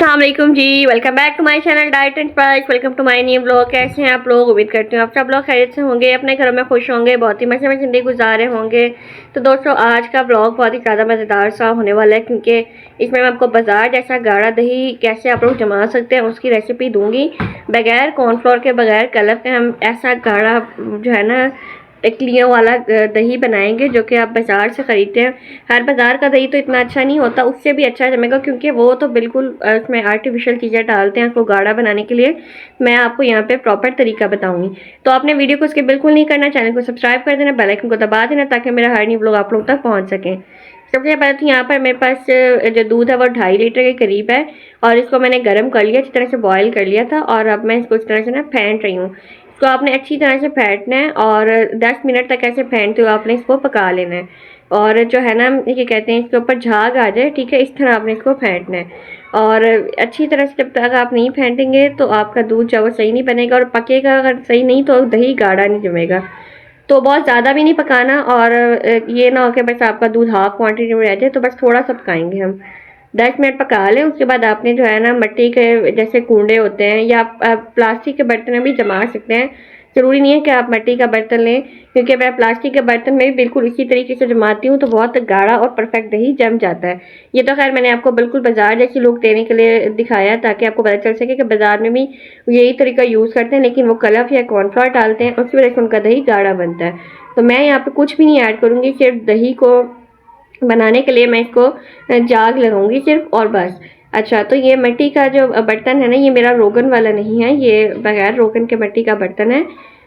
अस्सलाम वालेकुम जी, welcome back to my channel diet and spice. Welcome to my new blog. कैसे हैं आप लोग? उम्मीद करती हूँ आप सब लोग खैरियत से होंगे, अपने घरों में खुश होंगे, बहुत ही मजे में ज़िंदगी गुजार रहे होंगे। तो दोस्तों, आज का ब्लॉग बहुत ही ज़्यादा मज़ेदार सा होने वाला है, क्योंकि इसमें मैं आपको बाजार जैसा गाढ़ा दही कैसे आप लोग जमा सकते हैं उसकी रेसिपी दूंगी। बगैर कॉर्नफ्लोर के, बगैर कलर के हम ऐसा गाढ़ा जो है ना टिकलियों वाला दही बनाएंगे जो कि आप बाज़ार से ख़रीदते हैं। हर बाज़ार का दही तो इतना अच्छा नहीं होता, उससे भी अच्छा जमेगा, क्योंकि वो तो बिल्कुल उसमें आर्टिफिशियल चीज़ें डालते हैं उसको गाढ़ा बनाने के लिए। मैं आपको यहाँ पे प्रॉपर तरीका बताऊंगी, तो आपने वीडियो को स्किप बिल्कुल नहीं करना, चैनल को सब्सक्राइब कर देना, बेल आइकन को दबा देना ताकि मेरा हर न्यू ब्लॉग आप लोग तक पहुँच सकें। सबसे पहले तो यहाँ पर मेरे पास जो दूध है वो 2.5 लीटर के करीब है, और इसको मैंने गर्म कर लिया, अच्छी तरह से बॉयल कर लिया था, और अब मैं इसको इस तरह से ना फेंट रही हूँ। इसको आपने अच्छी तरह से फेंटना है और 10 मिनट तक ऐसे फेंटते हुए आपने इसको पका लेना है। और जो है ना, ये कहते हैं, इसके ऊपर झाग आ जाए, ठीक है, इस तरह आपने इसको फेंटना है। और अच्छी तरह से जब तक आप नहीं फेंटेंगे तो आपका दूध जो है वो सही नहीं बनेगा, और पकेगा अगर सही नहीं तो दही गाढ़ा नहीं जमेगा। तो बहुत ज़्यादा भी नहीं पकाना, और ये ना हो कि बस आपका दूध हाफ क्वांटिटी में रह जाए, तो बस थोड़ा सा पकाएंगे हम। 10 मिनट पका लें, उसके बाद आपने जो है ना मिट्टी के जैसे कूंडे होते हैं, या आप प्लास्टिक के बर्तन में भी जमा सकते हैं। ज़रूरी नहीं है कि आप मिट्टी का बर्तन लें, क्योंकि मैं प्लास्टिक के बर्तन में भी बिल्कुल इसी तरीके से जमाती हूँ तो बहुत गाढ़ा और परफेक्ट दही जम जाता है। ये तो खैर मैंने आपको बिल्कुल बाजार जैसी लुक देने के लिए दिखाया, ताकि आपको पता चल सके कि बाजार में भी यही तरीका यूज़ करते हैं, लेकिन वो कलफ या कॉर्नफ्लोर डालते हैं, उसकी वजह से उनका दही गाढ़ा बनता है। तो मैं यहाँ पे कुछ भी नहीं ऐड करूँगी, सिर्फ दही को बनाने के लिए मैं इसको जाग लगाऊंगी सिर्फ, और बस। अच्छा, तो ये मिट्टी का जो बर्तन है ना, ये मेरा रोगन वाला नहीं है, ये बगैर रोगन के मिट्टी का बर्तन है।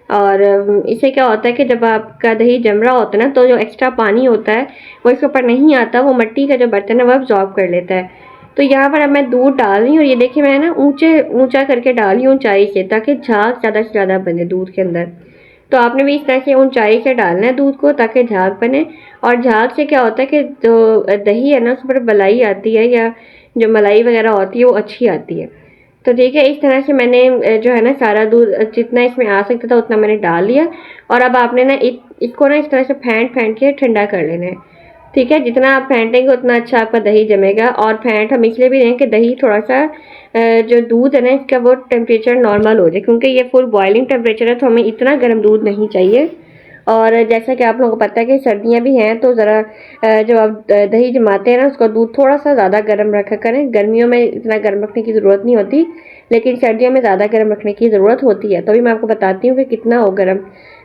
और इससे क्या होता है कि जब आपका दही जम रहा होता है ना, तो जो एक्स्ट्रा पानी होता है वो इसके ऊपर नहीं आता, वो मिट्टी का जो बर्तन है वो अब्जॉर्ब कर लेता है। तो यहाँ पर अब मैं दूध डाल रही हूँ, और ये देखिए मैं ना ऊंचा करके डाल रही हूँ ऊंचाई से, ताकि झाग ज़्यादा से ज़्यादा बने दूध के अंदर। तो आपने भी इस तरह से ऊंचाई से डालना है दूध को, ताकि झाग बने। और झाग से क्या होता है कि जो दही है ना, उस पर मलाई आती है, या जो मलाई वगैरह होती है वो अच्छी आती है। तो ठीक है, इस तरह से मैंने जो है ना सारा दूध जितना इसमें आ सकता था उतना मैंने डाल लिया। और अब आपने ना इसको ना इस तरह से फेंट के ठंडा कर लेना है। ठीक है, जितना आप फेंटेंगे उतना अच्छा आपका दही जमेगा। और फेंट हम इसलिए भी दें कि दही थोड़ा सा जो दूध है ना इसका वो टेम्परेचर नॉर्मल हो जाए, क्योंकि ये फुल बॉइलिंग टेम्परेचर है, तो हमें इतना गर्म दूध नहीं चाहिए। और जैसा कि आप लोगों को पता है कि सर्दियां भी हैं, तो ज़रा जब आप दही जमाते हैं ना, उसका दूध थोड़ा सा ज़्यादा गर्म रखा करें। गर्मियों में इतना गर्म रखने की ज़रूरत नहीं होती, लेकिन सर्दियों में ज़्यादा गर्म रखने की ज़रूरत होती है। तो अभी मैं आपको बताती हूँ कि कितना हो गर्म।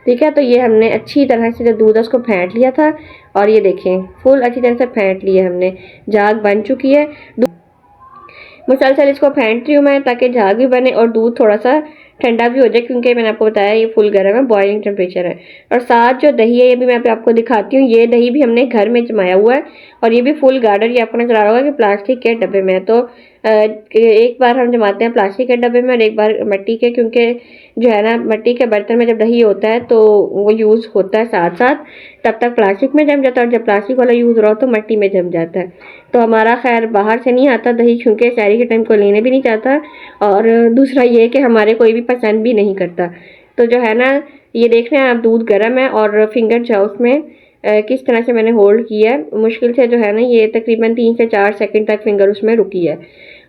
ठीक है, तो ये हमने अच्छी तरह से जो दूध है उसको फेंट लिया था, और ये देखें फुल अच्छी तरह से फेंट लिया हमने, झाग बन चुकी है। मुसलसल इसको फेंट रही हूँ मैं, ताकि झाग भी बने और दूध थोड़ा सा ठंडा भी हो जाए, क्योंकि मैंने आपको बताया ये फुल गर्म है, बॉइलिंग टेम्परेचर है। और साथ जो दही है ये भी मैं आपको दिखाती हूँ, ये दही भी हमने घर में जमाया हुआ है, और ये भी फुल गार्डर, ये आपको नजर आ रहा होगा कि प्लास्टिक के डब्बे में है। तो एक बार हम जमाते हैं प्लास्टिक के डब्बे में और एक बार मिट्टी के, क्योंकि जो है ना मिट्टी के बर्तन में जब दही होता है तो वो यूज़ होता है साथ साथ, तब तक प्लास्टिक में जम जाता है, और जब प्लास्टिक वाला यूज़ हो रहा हो तो मिट्टी में जम जाता है। तो हमारा खैर बाहर से नहीं आता दही, क्योंकि शहरी के टाइम को लेने भी नहीं चाहता, और दूसरा ये कि हमारे कोई भी पसंद भी नहीं करता। तो जो है ना, ये देख रहे हैं आप, दूध गर्म है, और फिंगर जो उसमें किस तरह से मैंने होल्ड किया है, मुश्किल से जो है ना ये तकरीबन 3 से 4 सेकंड तक फिंगर उसमें रुकी है।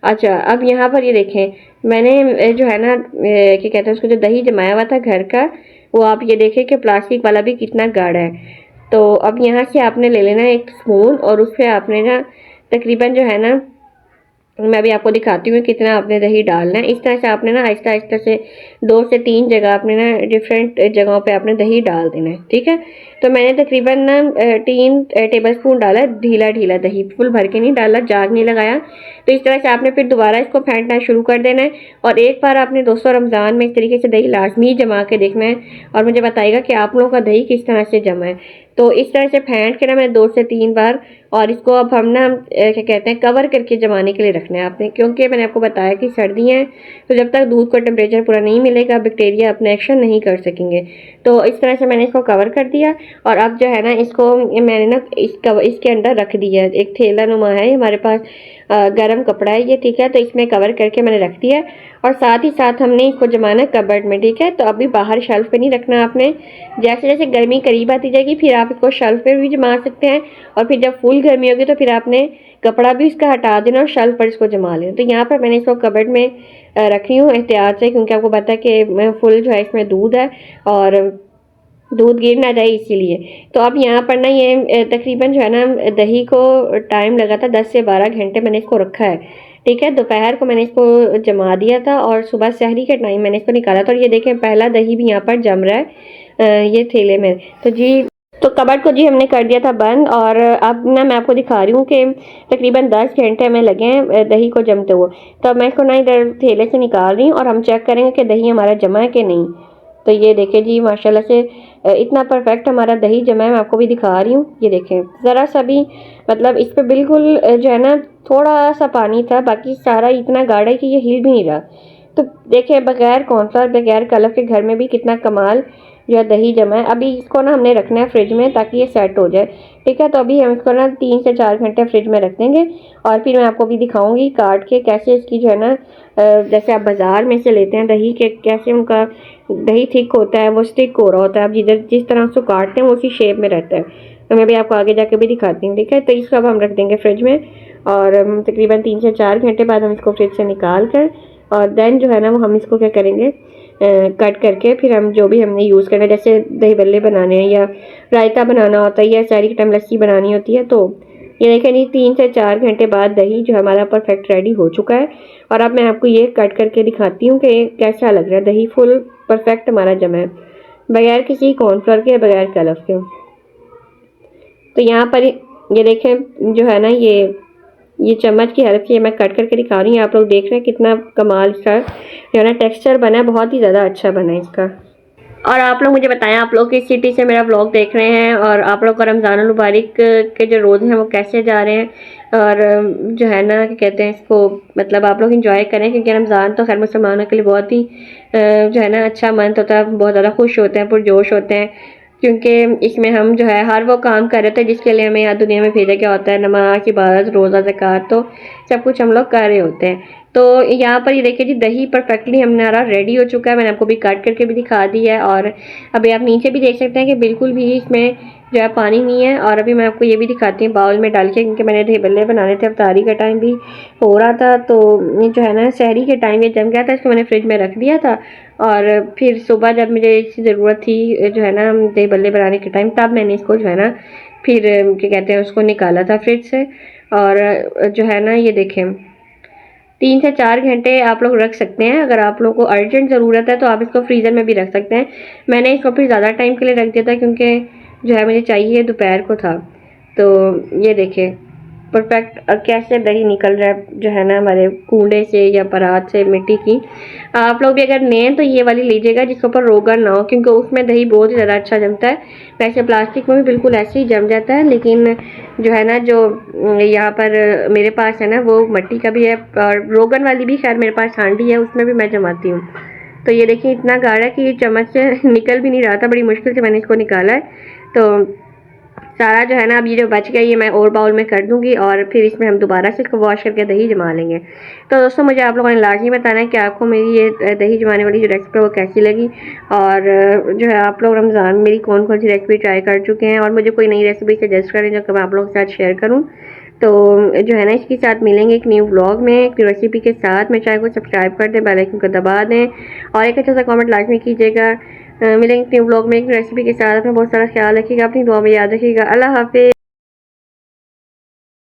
अच्छा, अब यहाँ पर ये देखें, मैंने जो है ना क्या कहते हैं उसको, जो दही जमाया हुआ था घर का, वो आप ये देखें कि प्लास्टिक वाला भी कितना गाढ़ा है। तो अब यहाँ से आपने ले लेना एक स्पून, और उस पर आपने ना तकरीबन जो है ना, मैं भी आपको दिखाती हूँ कितना आपने दही डालना है। इस तरह से आपने ना आहिस्ता आहिस्ता से 2 से 3 जगह आपने ना डिफरेंट जगहों पे आपने दही डाल देना है। ठीक है, तो मैंने तकरीबन ना 3 टेबल स्पून डाला, ढीला ढीला दही, फुल भर के नहीं डाला, जाग नहीं लगाया। तो इस तरह से आपने फिर दोबारा इसको फेंटना शुरू कर देना है। और एक बार आपने दोस्तों रमज़ान में इस तरीके से दही लाजमी जमा के देखना है, और मुझे बताइएगा कि आप लोगों का दही किस तरह से जमा है। तो इस तरह से फेंट के ना मैंने 2 से 3 बार, और इसको अब हम ना क्या कहते हैं कवर करके जमाने के लिए रखना है आपने, क्योंकि मैंने आपको बताया कि सर्दियाँ हैं, तो जब तक दूध को टेम्परेचर पूरा नहीं मिलेगा बैक्टीरिया अपने एक्शन नहीं कर सकेंगे। तो इस तरह से मैंने इसको कवर कर दिया, और अब जो है ना इसको मैंने ना इसके अंदर रख दिया, एक थैला नुमा है हमारे पास, गर्म कपड़ा है ये, ठीक है। तो इसमें कवर करके मैंने रख दिया है और साथ ही साथ हमने इसको जमाना कबर्ड में, ठीक है। तो अभी बाहर शेल्फ पे नहीं रखना आपने, जैसे जैसे गर्मी करीब आती जाएगी फिर आप इसको शेल्फ पे भी जमा सकते हैं, और फिर जब फुल गर्मी होगी तो फिर आपने कपड़ा भी इसका हटा देना और शेल्फ पर इसको जमा लेना। तो यहाँ पर मैंने इसको कबर्ड में रख रही हूँ एहतियात से, क्योंकि आपको पता है कि फुल जो है इसमें दूध है और दूध गिर ना जाए इसीलिए। तो अब यहाँ पर ना ये तकरीबन जो है ना दही को टाइम लगा था 10 से 12 घंटे मैंने इसको रखा है, ठीक है। दोपहर को मैंने इसको जमा दिया था और सुबह सहरी के टाइम मैंने इसको निकाला था, और ये देखें पहला दही भी यहाँ पर जम रहा है ये थैले में। तो जी तो कबर्ड को जी हमने कर दिया था बंद, और अब ना मैं आपको दिखा रही हूँ कि तकरीबन 10 घंटे हमें लगे हैं दही को जमते हुए। तो अब मैं इसको ना इधर थैले से निकाल रही हूँ और हम चेक करेंगे कि दही हमारा जमा है कि नहीं। तो ये देखें जी माशाल्लाह से इतना परफेक्ट हमारा दही जमा है। मैं आपको भी दिखा रही हूँ, ये देखें ज़रा सा भी मतलब इस पर बिल्कुल जो है ना थोड़ा सा पानी था, बाकी सारा इतना गाढ़ा है कि ये हिल भी नहीं रहा। तो देखें बगैर कॉर्नफ्लावर बगैर कलर के घर में भी कितना कमाल जो है दही जमा है। अभी इसको ना हमने रखना है फ्रिज में ताकि ये सेट हो जाए, ठीक है। तो अभी हम इसको ना 3 से 4 घंटे फ्रिज में रख देंगे, और फिर मैं आपको भी दिखाऊंगी काट के कैसे इसकी जो है ना जैसे आप बाज़ार में से लेते हैं दही के, कैसे उनका दही थिक होता है, वो स्टिक हो रहा होता है। आप जिस तरह उसको काटते हैं वो उसी शेप में रहता है। तो मैं भी आपको आगे जाके भी दिखाती हूँ, ठीक है। तो इसको अब हम रख देंगे फ्रिज में, और तकरीबन 3 से 4 घंटे बाद हम इसको फ्रिज से निकाल कर और देन जो है ना वो हम इसको क्या करेंगे कट करके फिर हम जो भी हमने यूज़ करना है, जैसे दही बल्ले बनाने हैं या रायता बनाना होता है या सहरी के टाइम लस्सी बनानी होती है। तो ये देखें जी 3 से 4 घंटे बाद दही जो हमारा परफेक्ट रेडी हो चुका है। और अब मैं आपको ये कट करके दिखाती हूँ कि कैसा लग रहा है। दही फुल परफेक्ट हमारा जमा है बगैर किसी कॉर्नफ्लोर के, बगैर कलर के। तो यहाँ पर ये देखें जो है ना ये चम्मच की हेल्प से मैं कट करके दिखा रही हूँ। आप लोग देख रहे हैं कितना कमाल इसका जो है ना टेक्सचर बना है, बहुत ही ज़्यादा अच्छा बना है इसका। और आप लोग मुझे बताएं आप लोग किस सिटी से मेरा व्लॉग देख रहे हैं, और आप लोग का रमज़ानुल मुबारक के जो रोज़ हैं वो कैसे जा रहे हैं, और जो है ना क्या कहते हैं इसको मतलब आप लोग इंजॉय करें, क्योंकि रमज़ान तो खैर मुसलमानों के लिए बहुत ही जो है ना अच्छा मंथ होता है, बहुत ज़्यादा खुश होते हैं, पुरजोश होते हैं, क्योंकि इसमें हम जो है हर वो काम कर रहे थे जिसके लिए हमें यहाँ दुनिया में भेजा गया होता है। नमाज, इबादत, रोज़ा, ज़कात, तो सब कुछ हम लोग कर रहे होते हैं। तो यहाँ पर ये देखिए जी दही परफेक्टली हमारा रेडी हो चुका है। मैंने आपको भी काट करके भी दिखा दी है, और अभी आप नीचे भी देख सकते हैं कि बिल्कुल भी इसमें जो है पानी नहीं है। और अभी मैं आपको ये भी दिखाती हूँ बाउल में डाल के, क्योंकि मैंने दही बल्ले बनाने थे, अफ्तारी का टाइम भी हो रहा था, तो जो है ना सहरी के टाइम ये जम गया था, इसको मैंने फ्रिज में रख दिया था। और फिर सुबह जब मुझे इसकी ज़रूरत थी जो है ना दही बल्ले बनाने के टाइम, तब मैंने इसको जो है ना फिर क्या कहते हैं उसको निकाला था फ्रिज से। और जो है ना ये देखें 3 से 4 घंटे आप लोग रख सकते हैं। अगर आप लोगों को अर्जेंट ज़रूरत है तो आप इसको फ्रीज़र में भी रख सकते हैं। मैंने इसको फिर ज़्यादा टाइम के लिए रख दिया था, क्योंकि जो है मुझे चाहिए दोपहर को था। तो ये देखें परफेक्ट कैसे दही निकल रहा है जो है ना हमारे कूड़े से या परात से मिट्टी की। आप लोग भी अगर लें तो ये वाली लीजिएगा जिसके ऊपर रोगन ना हो, क्योंकि उसमें दही बहुत ही ज़्यादा अच्छा जमता है। वैसे प्लास्टिक में भी बिल्कुल ऐसे ही जम जाता है, लेकिन जो है ना जो यहाँ पर मेरे पास है ना वो मिट्टी का भी है, और रोगन वाली भी शायद मेरे पास हांडी है, उसमें भी मैं जमाती हूँ। तो ये देखिए इतना गाढ़ा कि ये चम्मच से निकल भी नहीं रहा था, बड़ी मुश्किल से मैंने इसको निकाला है। तो सारा जो है ना अब ये जो बच गया ये मैं और बाउल में कर दूंगी, और फिर इसमें हम दोबारा से इसको वॉश करके दही जमा लेंगे। तो दोस्तों मुझे आप लोगों ने लाजमी बताना है कि आपको मेरी ये दही जमाने वाली जो रेसिपी है वो कैसी लगी, और जो है आप लोग रमज़ान में मेरी कौन कौन सी रेसिपी ट्राई कर चुके हैं, और मुझे कोई नई रेसिपी सजेस्ट करें जो मैं आप लोगों के साथ शेयर करूँ। तो जो है ना इसके साथ मिलेंगे एक न्यू व्लॉग में एक न्यू रेसिपी के साथ। मेरे चैनल को सब्सक्राइब कर दें, बेल आइकन को दबा दें, और एक अच्छा सा कमेंट लाजमी कीजिएगा। मिलेंगे न्यू व्लॉग में एक रेसिपी के साथ। अपना बहुत सारा ख्याल रखिएगा, अपनी दुआ में याद रखिएगा। अल्लाह हाफिज़।